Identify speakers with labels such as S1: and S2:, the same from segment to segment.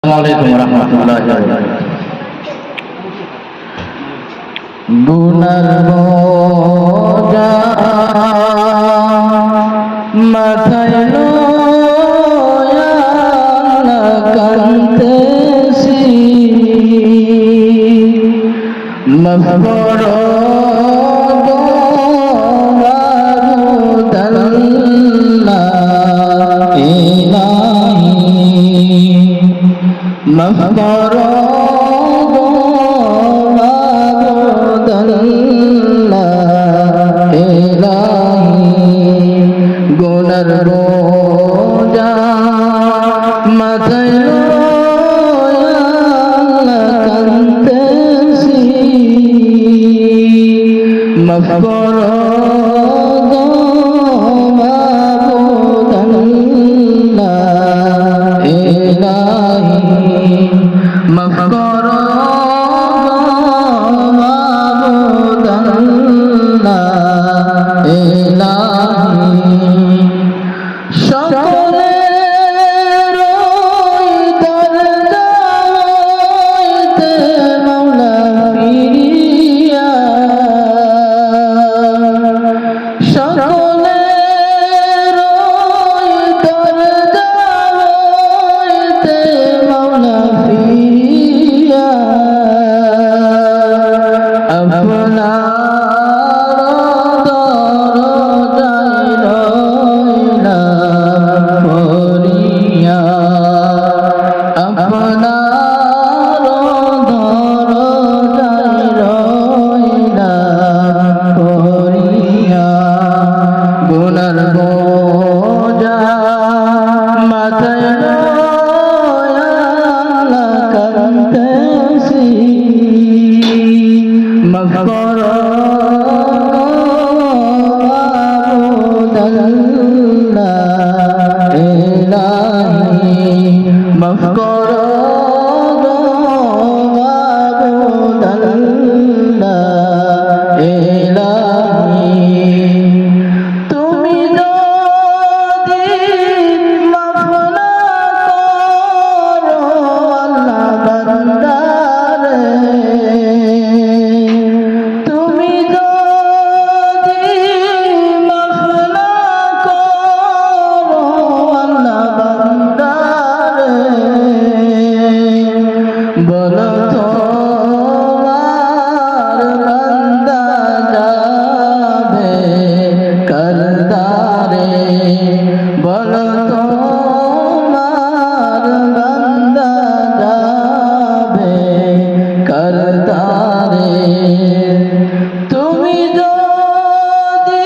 S1: আসসালামু আলাইকুম ওয়া রাহমাতুল্লাহি ওয়া বারাকাতুহু। গুনার বোঝা মাথায় লইয়া কাঁদতেছি, মাফ করো মাফ করো গো মাবুদাল্লাহ ইলাহি, গুনার বোঝা মাথায় লইয়া কাঁদতেছি, মাফ করো গো মাবুদাল্লাহ ইলাহি, মাফ করো মাবুদাল্লাহ ইলাহি। সকলের দরজা হইতে মাওলা ফিরিয়া, সকলের দরজা হইতে মাওলা ফিরিয়া, আপনার দরজায় রইলাম পড়িয়া, আপনার দরজায় রইলাম পড়িয়া, গুনার বোঝা মাথায় লইয়া কাঁদতেছি, মাফ করো মাবুদাল্লাহ ইলাহি, মাফ করো মাবুদাল্লাহ ইলাহি। তুমি যদি মাফ না করো আল্লাহ বান্দারে, তুমি যদি মাফ না করো আল্লাহ বান্দারে, বলো তোমার বান্দা যাবে কারদারে, বলো তোমার বান্দা যাবে কারদারে, তুমি যদি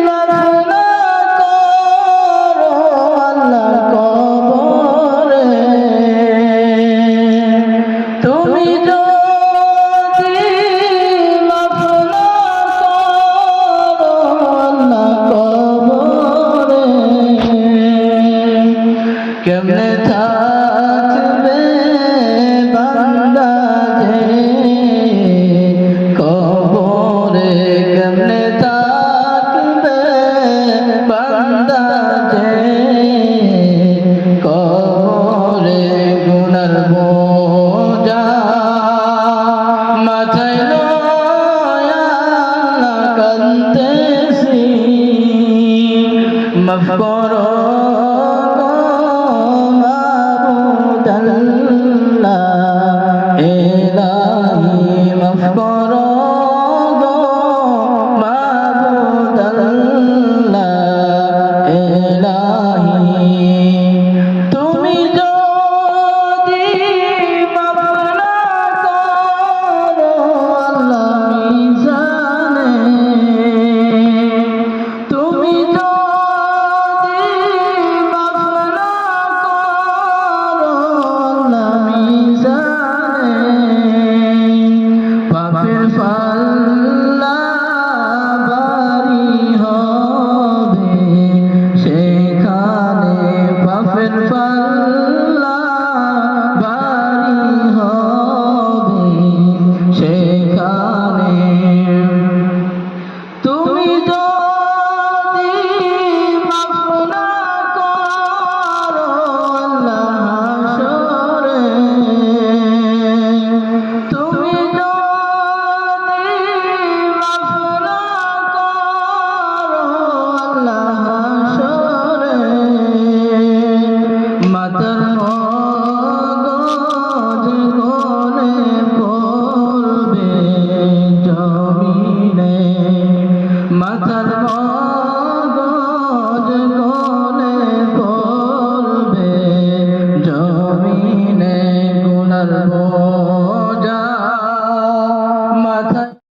S1: মাফ না করো আল্লাহ কবরে, তুমি যদি মাফ না করো আল্লাহ কবরে, কেমনে থাকবে বান্দা যে কবরে, কেমনে থাকবে বান্দা যে কবরে, গুনার